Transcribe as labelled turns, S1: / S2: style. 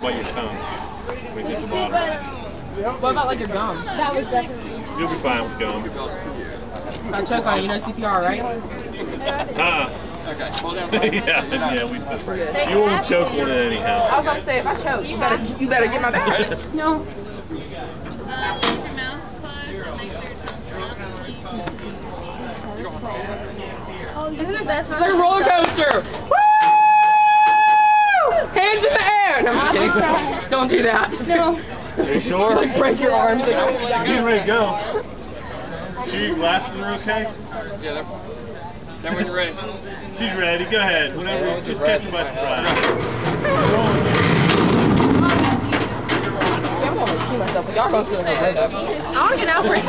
S1: What your tongue? When you get the bottom.
S2: What about like your gum?
S3: That was definitely.
S1: You'll be fine with gum.
S2: If I choke on it, you know CPR, right?
S1: Okay. yeah, we did. You won't choke on it anyhow.
S2: I was gonna say if I choke, you better get my back. No.
S4: Keep your mouth closed and make sure your tongue's not.
S3: Isn't it best?
S2: It's like a roller coaster. Woo! Hands in the air. No, I'm just kidding. Don't do that.
S3: No.
S1: Are you sure?
S2: Like break your arms.
S1: You're getting ready to go. Your glasses are okay?
S5: Yeah, they're when you're ready.
S1: She's ready. Go ahead. Whenever, just catch them by surprise.
S2: I'm gonna pee myself, but y'all both gonna go right up.
S3: I want to get out for a